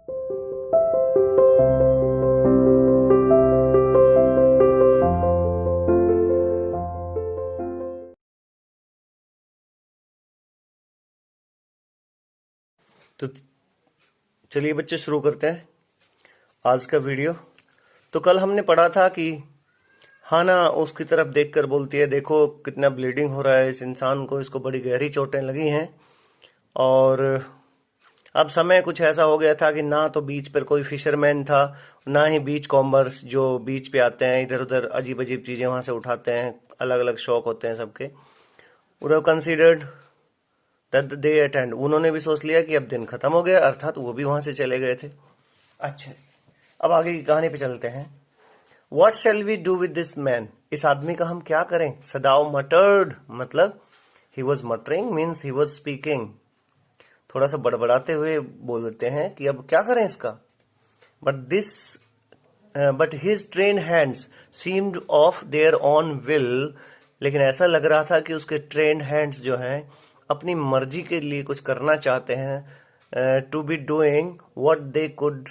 तो चलिए बच्चे शुरू करते हैं आज का वीडियो। तो कल हमने पढ़ा था कि हाना उसकी तरफ देखकर बोलती है, देखो कितना ब्लीडिंग हो रहा है इस इंसान को, इसको बड़ी गहरी चोटें लगी हैं। और अब समय कुछ ऐसा हो गया था कि ना तो बीच पर कोई फिशरमैन था, ना ही बीच कॉमर्स जो बीच पे आते हैं इधर उधर अजीब अजीब चीज़ें वहाँ से उठाते हैं, अलग अलग शौक होते हैं सबके। वो कंसिडर्ड दैट दे अटेंड, उन्होंने भी सोच लिया कि अब दिन खत्म हो गया, अर्थात वो भी वहां से चले गए थे। अच्छा, अब आगे की कहानी पे चलते हैं। What shall we do with this man? इस आदमी का हम क्या करें? सदाव मटर्ड, मतलब he was muttering means he was speaking, थोड़ा सा बड़बड़ाते हुए बोलते हैं कि अब क्या करें इसका। But his trained hands seemed of their own will, लेकिन ऐसा लग रहा था कि उसके ट्रेंड हैंड्स जो हैं अपनी मर्जी के लिए कुछ करना चाहते हैं। To be doing what they could,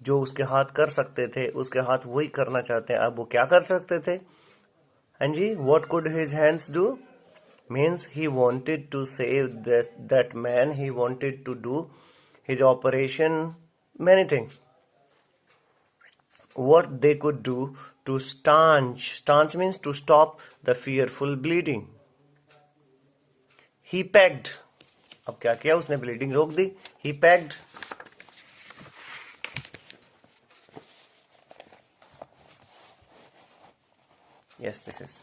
जो उसके हाथ कर सकते थे उसके हाथ वही करना चाहते हैं। अब वो क्या कर सकते थे? हाँ जी, what could his hands do means he wanted to save that man, he wanted to do his operation, many things. What they could do to stanch means to stop the fearful bleeding. He pegged, अब क्या किया उसने? Bleeding रोक दी। He pegged, yes this is,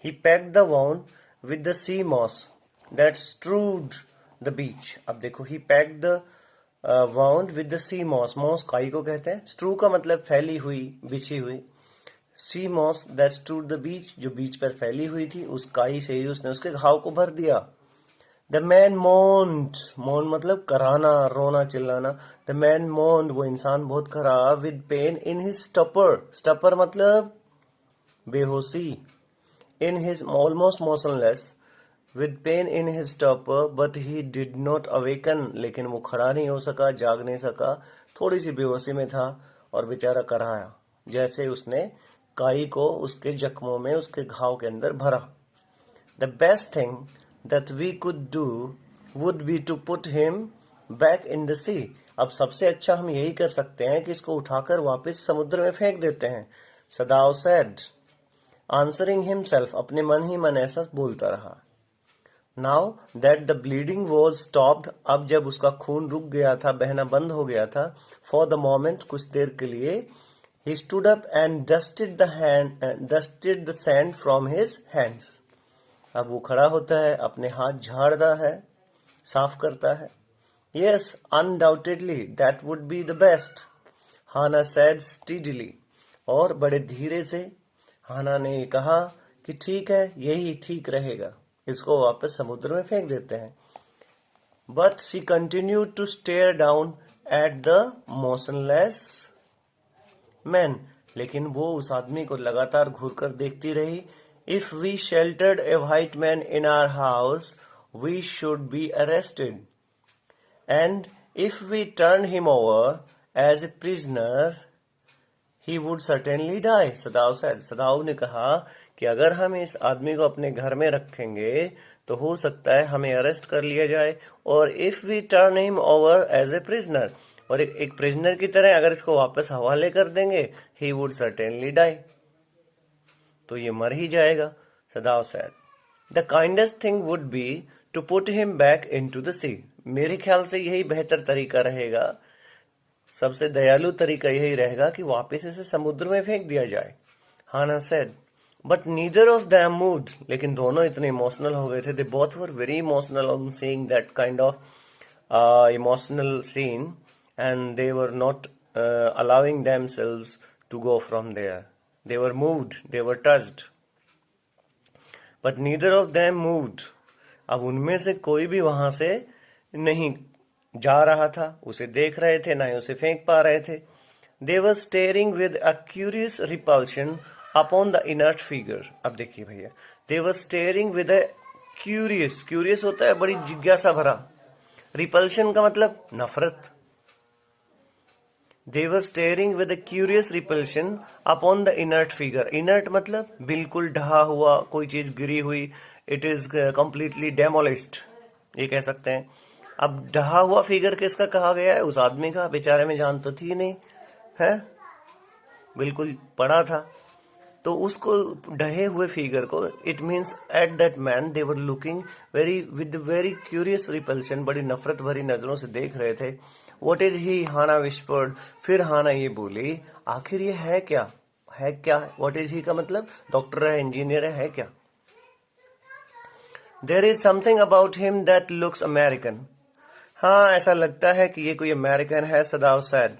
he pegged the wound with the sea moss that strewed the beach. अब देखो, he pegged the wound with the sea moss, moss काई को कहते हैं, strew का मतलब फैली हुई, बिछी हुई, sea moss that strewed the beach, जो बीच पर फैली हुई थी, उस काई से ही उसने उसके घाव को भर दिया। The man moaned, moan मतलब कराना, रोना चिल्लाना। The man moaned, वो इंसान बहुत करा, with pain in his stupor, stupor मतलब बेहोशी, in his almost motionless, with pain in his stupor, but he did not awaken, लेकिन वो खड़ा नहीं हो सका, जाग नहीं सका, थोड़ी सी बेहोशी में था और बेचारा कराया, जैसे उसने काई को उसके जख्मों में, उसके घाव के अंदर भरा। The best thing that we could do would be to put him back in the sea. अब सबसे अच्छा हम यही कर सकते हैं कि इसको उठाकर वापस समुद्र में फेंक देते हैं। सदाव said, answering himself, अपने मन ही मन ऐसा बोलता रहा। Now that the bleeding was stopped, अब जब उसका खून रुक गया था, बहना बंद हो गया था, for the moment, कुछ देर के लिए, he stood up and dusted the sand from his hands. अब वो खड़ा होता है, अपने हाथ झाड़ता है, साफ करता है। Yes, undoubtedly, that would be the best, Hannah said steadily. और बड़े धीरे से हाना ने कहा कि ठीक है, यही ठीक रहेगा, इसको वापस समुद्र में फेंक देते हैं। But she continued to stare down at the motionless man, लेकिन वो उस आदमी को लगातार घूरकर देखती रही। If we sheltered a white man in our house, we should be arrested. And if we turned him over as a prisoner, he would certainly die, सदाव said. सदाव ने कहा कि अगर हम इस आदमी को अपने घर में रखेंगे तो हो सकता है हमें अरेस्ट कर लिया जाए, और if we turn him over as a prisoner, और एक प्रिजनर की तरह अगर इसको वापस हवाले कर देंगे, he would certainly die, तो ये मर ही जाएगा, सदाव said. The kindest thing would be to put him back into the sea. मेरे ख्याल से यही बेहतर तरीका रहेगा, सबसे दयालु तरीका यही रहेगा कि वापस इसे समुद्र में फेंक दिया जाए, हाना said. But neither of them moved, लेकिन दोनों इतने इमोशनल हो गए थे, they both were very emotional on seeing that kind of emotional scene, and they were not allowing themselves to go from there. They were moved, they were touched. But neither of them moved. अब उनमें से कोई भी वहां से नहीं जा रहा था, उसे देख रहे थे, ना ही उसे फेंक पा रहे थे। They were staring with a curious repulsion upon the inert figure. अब देखिए भैया, they were staring with a curious, curious होता है बड़ी जिज्ञासा भरा, रिपल्शन का मतलब नफरत। They were staring with a curious repulsion upon the inert figure. Inert मतलब बिल्कुल ढहा हुआ, कोई चीज गिरी हुई, it is completely demolished, ये कह सकते हैं। अब ढहा हुआ फिगर किसका कहा गया है? उस आदमी का, बेचारे में जान तो थी नहीं है, बिल्कुल पड़ा था। तो उसको ढहे हुए फिगर को, it means at that man they were looking very with very curious repulsion, बड़ी नफरत भरी नजरों से देख रहे थे। What is he, Hana whispered. फिर हाना ये बोली, आखिर ये है क्या, है क्या? व्हाट इज ही का मतलब डॉक्टर है, इंजीनियर है क्या? There is something about him that looks American. हाँ, ऐसा लगता है कि ये कोई अमेरिकन है, Sadao said.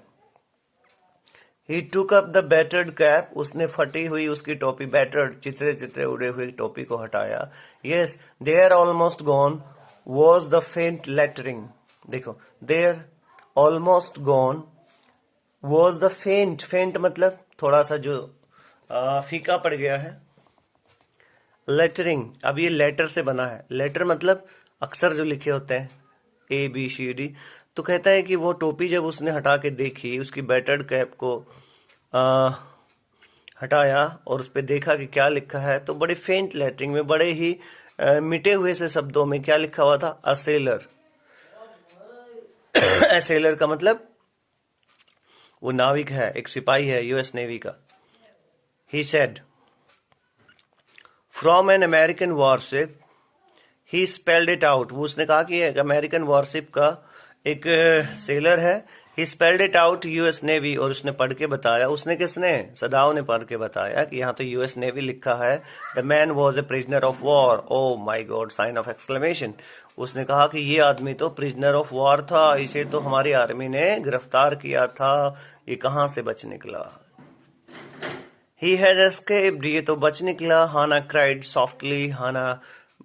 He took up the battered cap, उसने फटी हुई उसकी टोपी, battered चित्रे चित्रे उड़े हुए टोपी को हटाया। Yes, there almost gone was the faint lettering। देखो, there almost gone was the faint, faint मतलब थोड़ा सा जो फीका पड़ गया है। लेटरिंग, अब ये लेटर से बना है, लेटर मतलब अक्षर जो लिखे होते हैं ABCD। तो कहता है कि वो टोपी जब उसने हटा के देखी, उसकी बैटर्ड कैप को हटाया और उस पर देखा कि क्या लिखा है, तो बड़े फेंट लेटरिंग में, बड़े ही मिटे हुए से शब्दों में क्या लिखा हुआ था? A seller. अ सेलर का मतलब वो नाविक है, एक सिपाही है US नेवी का। He said from an American worship, he spelled it out. वो उसने कहा कि एक अमेरिकन वॉरशिप का एक सेलर है। He spelled it out US navy, और उसने पढ़ के बताया। उसने किसने? सदाव ने पढ़ के बताया कि यहाँ तो US नेवी लिखा है। The man was a prisoner of war. Oh my God, sign of exclamation. उसने कहा कि ये आदमी तो प्रिजनर ऑफ वॉर था, इसे तो हमारी आर्मी ने गिरफ्तार किया था, ये कहाँ से बच निकला? ही हैज एस्केप्ड, ये तो बच निकला। हाना क्राइड सॉफ्टली, हाना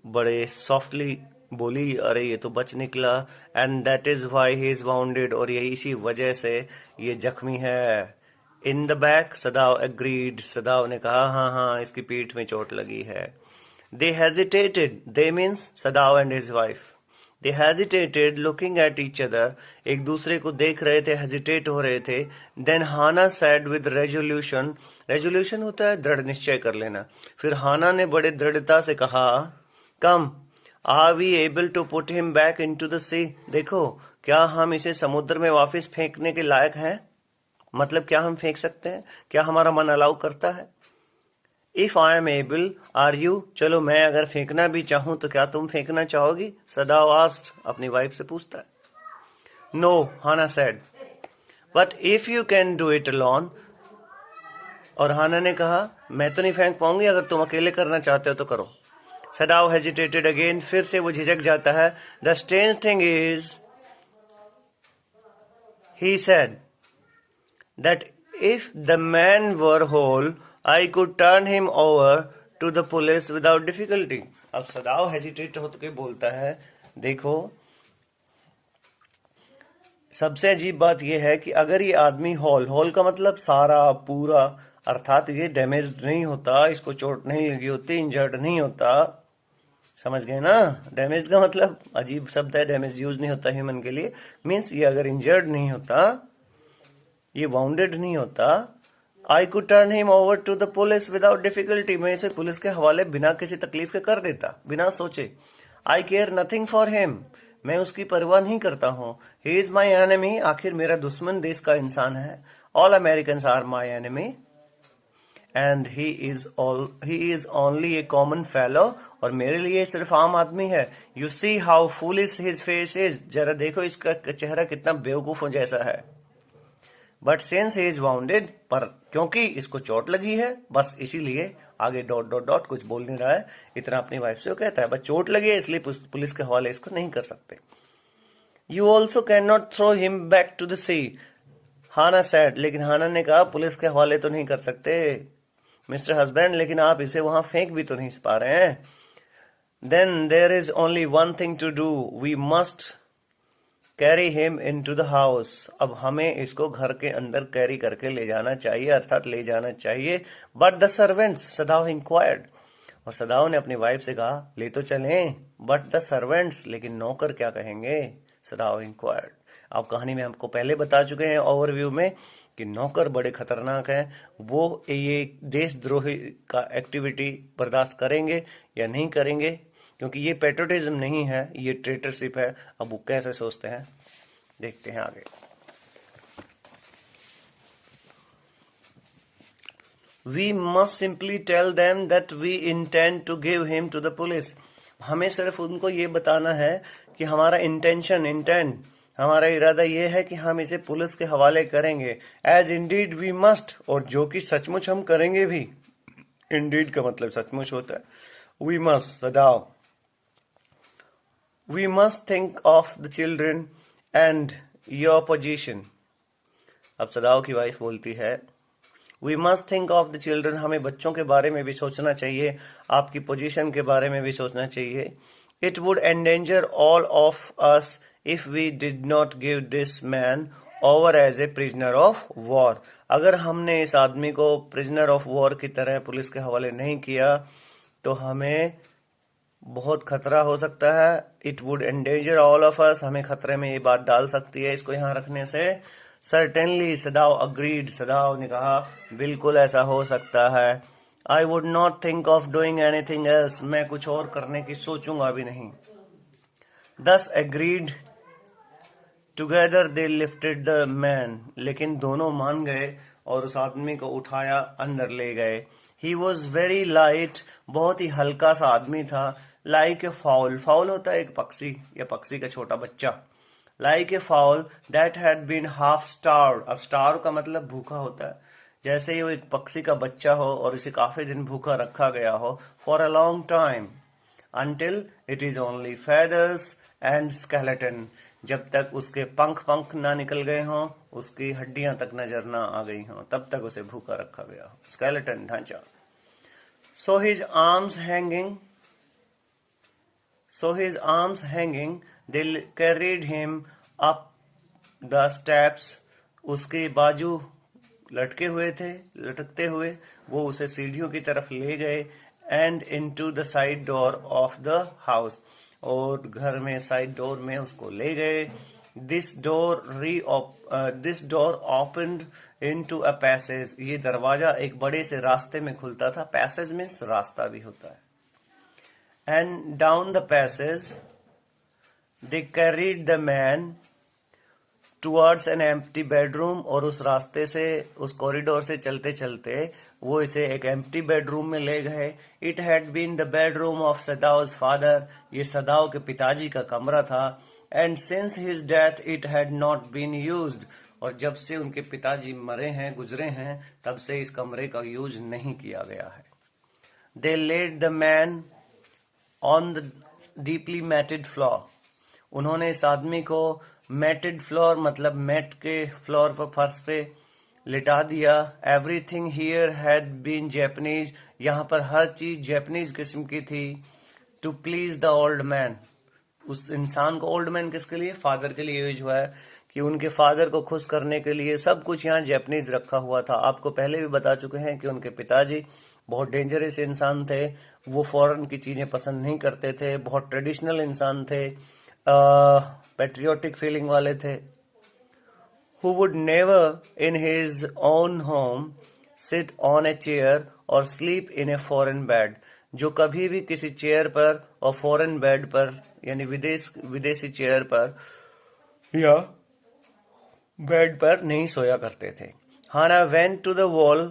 बड़े सॉफ्टली बोली, अरे ये तो बच निकला। And that is why he is bounded, और यही इसी वजह से ये जख्मी है। इन द बैक, सदाव एग्रीड, सदाव ने कहा हाँ हाँ, इसकी पीठ में चोट लगी है। They hesitated, they means Sadao and his wife. They hesitated looking at each other, एक दूसरे को देख रहे थे, हेजिटेट हो रहे थे। Then Hana said with resolution, resolution होता है दृढ़ निश्चय कर लेना। फिर हाना ने बड़े दृढ़ता से कहा, come are we able to put him back into the sea. देखो, क्या हम इसे समुद्र में वापस फेंकने के लायक हैं? मतलब क्या हम फेंक सकते हैं? क्या हमारा मन अलाउ करता है? If I am able are you, चलो मैं अगर फेंकना भी चाहूं तो क्या तुम फेंकना चाहोगी? सदाव आस्क्ड, अपनी वाइफ से पूछता है। No, Hana said, but if you can do it alone. और हाना ने कहा, मैं तो नहीं फेंक पाऊंगी, अगर तुम अकेले करना चाहते हो तो करो। सदाव हेजिटेटेड अगेन, फिर से वो झिझक जाता है। The strange thing is, he said, that if the man were whole I could turn him over to the police without difficulty। अब सदाव हेजिटेट होकर के बोलता है, देखो सबसे अजीब बात यह है कि अगर ये आदमी होल, होल का मतलब सारा पूरा, अर्थात ये डैमेज नहीं होता, इसको चोट नहीं लगी होती, इंजर्ड नहीं होता, समझ गए ना? डैमेज का मतलब अजीब शब्द है, डैमेज यूज नहीं होता ह्यूमन के लिए। मीन्स ये अगर इंजर्ड नहीं होता, ये वाउंडेड नहीं होता, I could turn him over to the police without difficulty, मैं इसे पुलिस के हवाले बिना किसी तकलीफ के कर देता, बिना सोचे। आई केयर नथिंग फॉर हिम, मैं उसकी परवाह नहीं करता हूँ। ही इज माई एनिमी, आखिर मेरा दुश्मन देश का इंसान है। All American are my enemy and he is only a common fellow, और मेरे लिए सिर्फ आम आदमी है। You see how foolish his face is, जरा देखो इसका चेहरा कितना बेवकूफों जैसा है। But since he is wounded, पर क्योंकि इसको चोट लगी है, बस इसीलिए, आगे डॉट डॉट डॉट कुछ बोल नहीं रहा है, इतना अपनी वाइफ से वो कहता है, बस चोट लगी है इसलिए पुलिस के हवाले इसको नहीं कर सकते। You also can not throw him back to the sea, Hana said, लेकिन हाना ने कहा पुलिस के हवाले तो नहीं कर सकते मिस्टर हस्बैंड, लेकिन आप इसे वहां फेंक भी तो नहीं पा रहे हैं। Then there is only one thing to do, we must carry him into the house, अब हमें इसको घर के अंदर कैरी करके ले जाना चाहिए, अर्थात ले जाना चाहिए। बट द सर्वेंट्स, सदाव इंक्वायर्ड, और सदाव ने अपनी वाइफ से कहा ले तो चलें, बट द सर्वेंट्स, लेकिन नौकर क्या कहेंगे, सदाव इंक्वायर्ड। आप कहानी में हमको पहले बता चुके हैं ओवरव्यू में कि नौकर बड़े खतरनाक हैं, वो ये देशद्रोही का एक्टिविटी बर्दाश्त करेंगे या नहीं करेंगे, क्योंकि ये पेट्रोटिज्म नहीं है, ये ट्रेटरशिप है। अब वो कैसे सोचते हैं देखते हैं आगे। We must simply tell them that we intend to give him to the police. हमें सिर्फ उनको ये बताना है कि हमारा इंटेंट, हमारा इरादा ये है कि हम इसे पुलिस के हवाले करेंगे। As indeed we must, और जो कि सचमुच हम करेंगे भी। Indeed का मतलब सचमुच होता है। We must, सदाव। We must think of the children and your position. अब सदाव की वाइफ बोलती है We must think of the children, हमें बच्चों के बारे में भी सोचना चाहिए, आपकी पोजीशन के बारे में भी सोचना चाहिए। It would endanger all of us if we did not give this man over as a prisoner of war. अगर हमने इस आदमी को prisoner of war की तरह पुलिस के हवाले नहीं किया तो हमें बहुत खतरा हो सकता है। It would endanger all of us, हमें खतरे में ये बात डाल सकती है इसको यहाँ रखने से। Certainly, सदाव agreed, सदाव ने कहा बिल्कुल ऐसा हो सकता है। I would not think of doing anything else, मैं कुछ और करने की सोचूंगा भी नहीं। Thus agreed, together they lifted the man, लेकिन दोनों मान गए और उस आदमी को उठाया अंदर ले गए। He was very light, बहुत ही हल्का सा आदमी था। Like a fowl, fowl होता है एक पक्षी या पक्षी का छोटा बच्चा। Like a fowl that had been half starved, अब starve का मतलब भूखा होता है, जैसे ही वो एक पक्षी का बच्चा हो और इसे काफी दिन भूखा रखा गया हो, for a long time, until it is only feathers and skeleton, जब तक उसके पंख ना निकल गए हों, उसकी हड्डियां तक नजर ना आ गई हों, तब तक उसे भूखा रखा गया हो। स्केलेटन, ढांचा। So his arms hanging, they carried him up the steps, उसके बाजू लटकते हुए वो उसे सीढ़ियों की तरफ ले गए। And into the side door of the house, और घर में साइड डोर में उसको ले गए। This door opened into a passage, ये दरवाजा एक बड़े से रास्ते में खुलता था। Passage मीन्स रास्ता भी होता है। And down the passage they carried the man towards an empty bedroom, और उस रास्ते से, उस कॉरिडोर से चलते चलते वो इसे एक एम्प्टी बेडरूम में ले गए। It had been the bedroom of Sadav's father, ये सदाव के पिताजी का कमरा था। And since his death it had not been used, और जब से उनके पिताजी गुजरे हैं, तब से इस कमरे का यूज नहीं किया गया है। They laid the man on the deeply matted floor, उन्होंने इस आदमी को मैटेड फ्लोर मतलब मैट के फ्लोर पर, फर्श पे लिटा दिया। Everything here had been Japanese, यहाँ पर हर चीज जैपनीज किस्म की थी। To please the old man, उस इंसान को, ओल्ड मैन किसके लिए, फादर के लिए यूज हुआ है कि उनके फादर को खुश करने के लिए सब कुछ यहाँ जैपनीज रखा हुआ था। आपको पहले भी बता चुके हैं कि उनके पिताजी बहुत डेंजरस इंसान थे, वो फॉरेन की चीजें पसंद नहीं करते थे, बहुत ट्रेडिशनल इंसान थे, पेट्रियोटिक फीलिंग वाले थे। Who would never in his own home sit on a chair or sleep in a foreign bed, जो कभी भी किसी चेयर पर और फॉरेन बेड पर यानी विदेशी चेयर पर या बेड पर नहीं सोया करते थे। Hannah went to the wall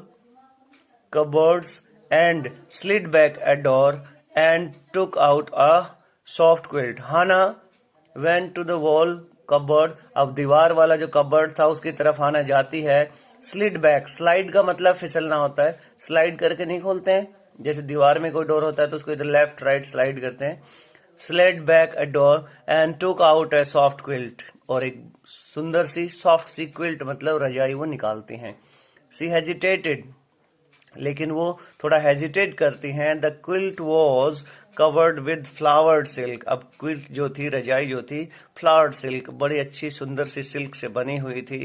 cupboards and slid back a door and took out a soft quilt. Hannah went to the wall cupboard, अब दीवार वाला जो कबर्ड था उसकी तरफ हाना जाती है। स्लिड बैक, स्लाइड का मतलब फिसलना होता है, स्लाइड करके नहीं खोलते हैं, जैसे दीवार में कोई डोर होता है तो उसको इधर लेफ्ट राइट स्लाइड करते हैं। Slide back a door and took out A soft quilt, और एक सुंदर सी सॉफ्ट सी क्विल्ट मतलब रजाई वो निकालती हैं। शी हेजिटेटेड, लेकिन वो थोड़ा हेजिटेट करती हैं। The quilt was covered with flowered silk. अब क्विल्ट जो थी, रजाई जो थी, फ्लावर्ड सिल्क, बड़ी अच्छी सुंदर सी सिल्क से बनी हुई थी।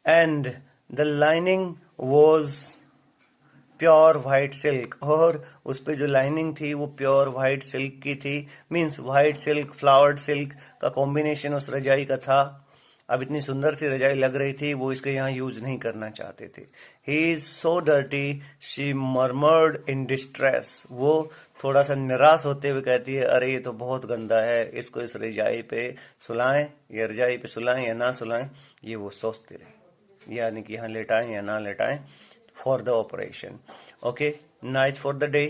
And the lining was pure white silk, और उस पे जो लाइनिंग थी वो प्योर व्हाइट सिल्क की थी। Means white silk flowered silk का कॉम्बिनेशन उस रजाई का था। अब इतनी सुंदर सी रजाई लग रही थी, वो इसके यहाँ यूज नहीं करना चाहते थे। He is so dirty she murmured in distress. वो थोड़ा सा निराश होते हुए कहती है, अरे ये तो बहुत गंदा है, इसको इस रजाई पे सुलाएं, या रजाई पे सुलाएं या ना सुलाएं, ये वो सोचते रहे, यानी कि यहाँ लेटाएं या ना लेटाएं for the operation. Okay, nice for the day.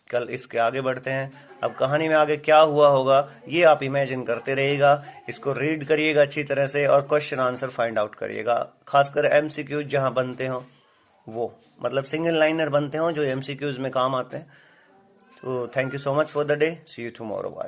कल इसके आगे बढ़ते हैं। अब कहानी में आगे क्या हुआ होगा ये आप इमेजिन करते रहिएगा, इसको रीड करिएगा अच्छी तरह से और क्वेश्चन आंसर फाइंड आउट करिएगा। खासकर एमसीक्यूज जहां बनते हो, वो मतलब सिंगल लाइनर बनते हो जो एमसीक्यूज में काम आते हैं। तो thank you so much for the day, see you tomorrow, bye.